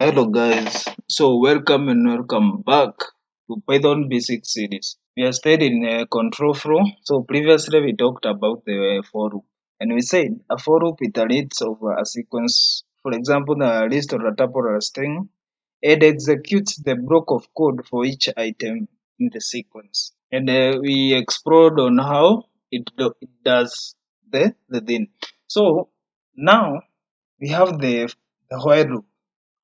Hello guys, so welcome and welcome back to Python Basic series. We are still in control flow. So previously we talked about the for loop, and we said a for loop iterates over a sequence. For example, a list or a tuple or a string. It executes the block of code for each item in the sequence, and we explored on how it does the thing. So now we have the while loop.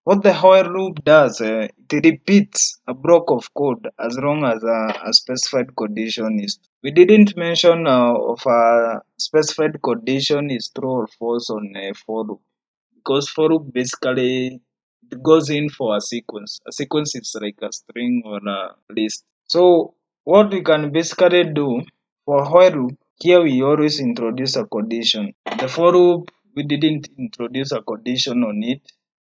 What the while loop does, it repeats a block of code as long as a specified condition is. We didn't mention if a specified condition is true or false on a for loop because for loop basically it goes in for a sequence. A sequence is like a string or a list. So what we can basically do for while loop, here we always introduce a condition. The for loop we didn't introduce a condition on it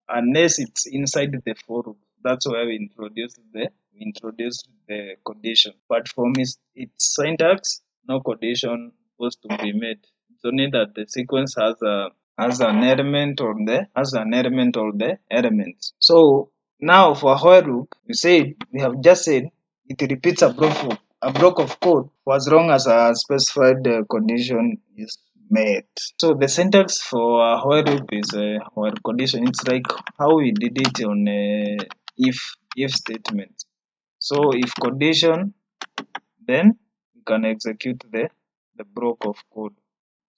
unless it's inside the for loop. That's why we introduced the condition. But from its syntax, no condition was to be made. It's only that the sequence has an element of the elements. So now for while loop, we have just said it repeats a block of code for as long as a specified condition is met. So the syntax for a while loop is a while condition. It's like how we did it on if statement. So if condition, then you can execute the block of code.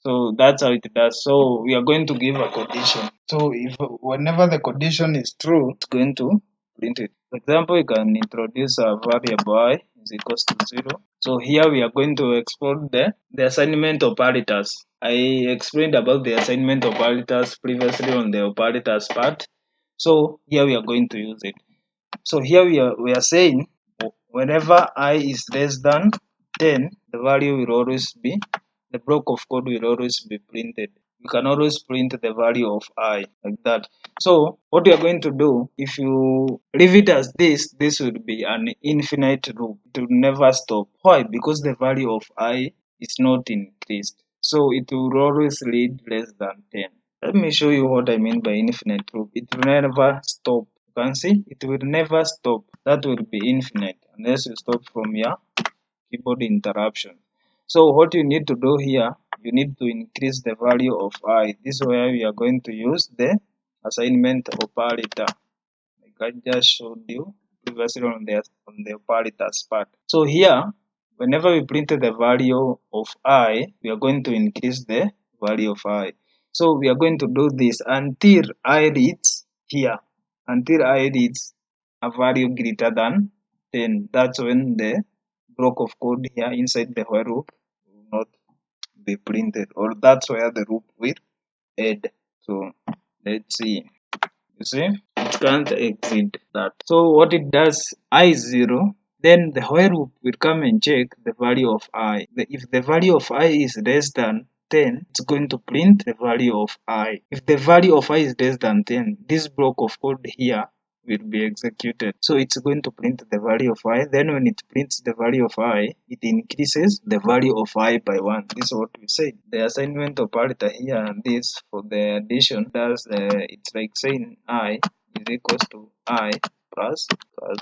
So that's how it does. So we are going to give a condition. So if whenever the condition is true, it's going to print it. For example, you can introduce a variable I is equals to 0. So here we are going to explore the assignment operators. I explained about the assignment operators previously on the operators part. So here we are going to use it. So here we are saying whenever I is less than 10, the value will always be, the block of code will always be printed. You can always print the value of I like that. So what you are going to do, if you leave it as this will be an infinite loop. It will never stop. Why? Because the value of I is not increased. So it will always read less than 10. Let me show you what I mean by infinite loop. It will never stop. You can see it will never stop. That will be infinite unless you stop from your keyboard interruption. So what you need to do here, you need to increase the value of I. This is where we are going to use the assignment operator. Like I just showed you previously on the operators part. So here, whenever we print the value of I, we are going to increase the value of I. So we are going to do this until I reads here, until I reads a value greater than 10. That's when the block of code here inside the while loop will not be printed, or that's where the loop will end. So let's see. You see, it can't exceed that. So what it does, I is 0, then the while loop will come and check the value of I. If the value of I is less than 10, it's going to print the value of I. If the value of I is less than 10, this block of code here will be executed. So it's going to print the value of I. Then when it prints the value of I, it increases the value of I by 1. This is what we said. The assignment operator here, and this for the addition, does it's like saying I is equals to I plus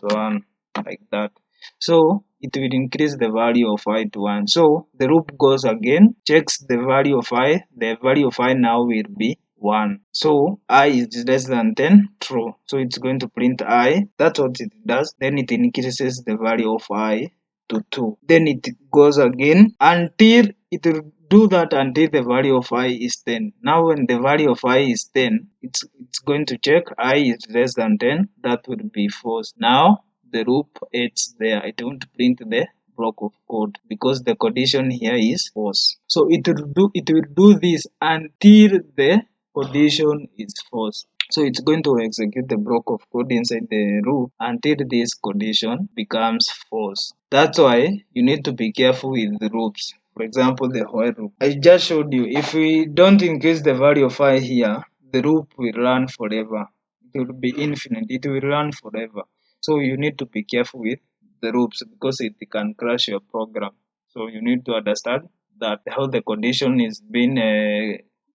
1, like that. So it will increase the value of I to 1. So the loop goes again, checks the value of I. The value of I now will be 1. So I is less than 10, true. So it's going to print I. That's what it does. Then it increases the value of I to 2. Then it goes again until it will do that until the value of I is 10. Now when the value of I is 10, it's going to check I is less than 10. That would be false. Now the loop ends there. It won't print the block of code because the condition here is false. So it will do this until the condition is false. So it's going to execute the block of code inside the loop until this condition becomes false. That's why you need to be careful with the loops. For example, the while loop. I just showed you, if we don't increase the value of I here, the loop will run forever. It will be infinite. It will run forever. So you need to be careful with the loops because it can crash your program. So you need to understand that how the condition is being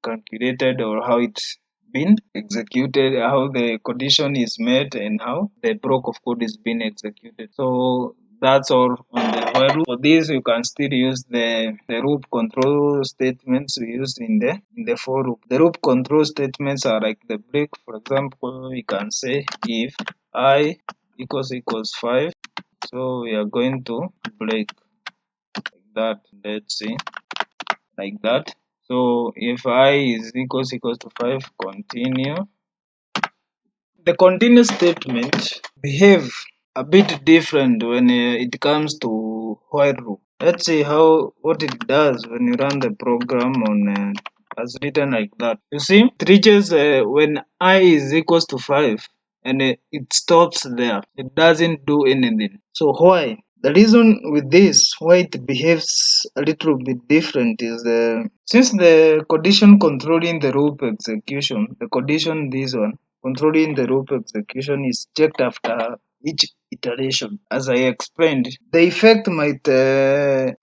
calculated or how it's been executed, how the condition is met, and how the block of code is being executed. So that's all on the while loop. For this, you can still use the loop control statements we use in the for loop. The loop control statements are like the break. For example, we can say if I equals 5, so we are going to break like that. Let's see, like that. So if I is equals to 5, continue. The continue statement behave a bit different when it comes to while loop. Let's see how what it does when you run the program on as written like that. You see, it reaches when I is equals to 5 and it stops there. It doesn't do anything. So why? The reason with this, why it behaves a little bit different is since the condition controlling the loop execution, the condition this one controlling the loop execution is checked after each iteration. As I explained, the effect might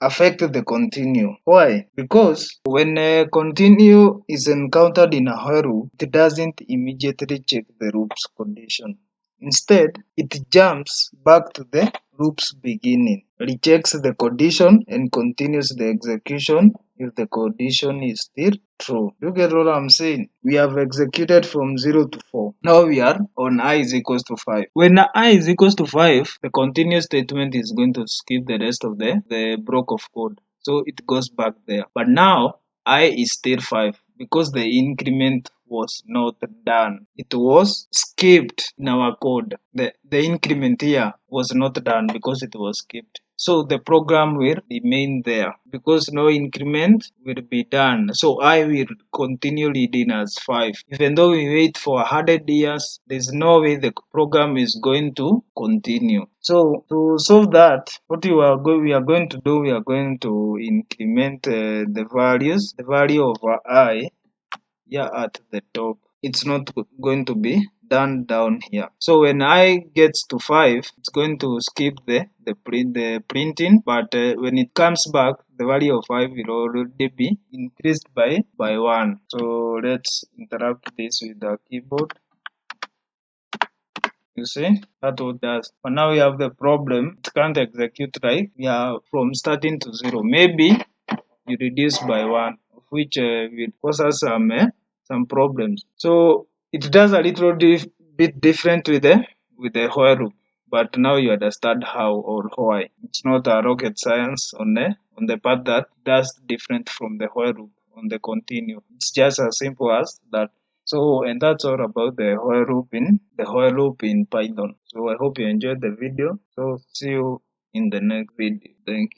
affect the continue. Why? Because when a continue is encountered in a while loop, it doesn't immediately check the loop's condition. Instead, it jumps back to the loop's beginning, rechecks the condition, and continues the execution if the condition is still true. You get what I'm saying? We have executed from 0 to 4. Now we are on I is equals to 5. When I is equals to 5, the continuous statement is going to skip the rest of the block of code. So it goes back there. But now I is still 5 because the increment was not done. It was skipped in our code. The increment here was not done because it was skipped. So the program will remain there because no increment will be done. So I will continue reading as 5. Even though we wait for 100 years, there's no way the program is going to continue. So to solve that, what we are going to do, we are going to increment the values, the value of I here at the top. It's not going to be done down here. So when I gets to 5, it's going to skip the printing, but when it comes back, the value of 5 will already be increased by 1. So let's interrupt this with the keyboard. You see, that's what it does. But now we have the problem. It can't execute right. We are from starting to 0. Maybe you reduce by 1, of which will cause us some problems. So it does a little bit different with the while loop. But now you understand how or why. It's not a rocket science on the part that does different from the while loop on the continue. It's just as simple as that. So, and that's all about the while loop in Python. So I hope you enjoyed the video. So see you in the next video. Thank you.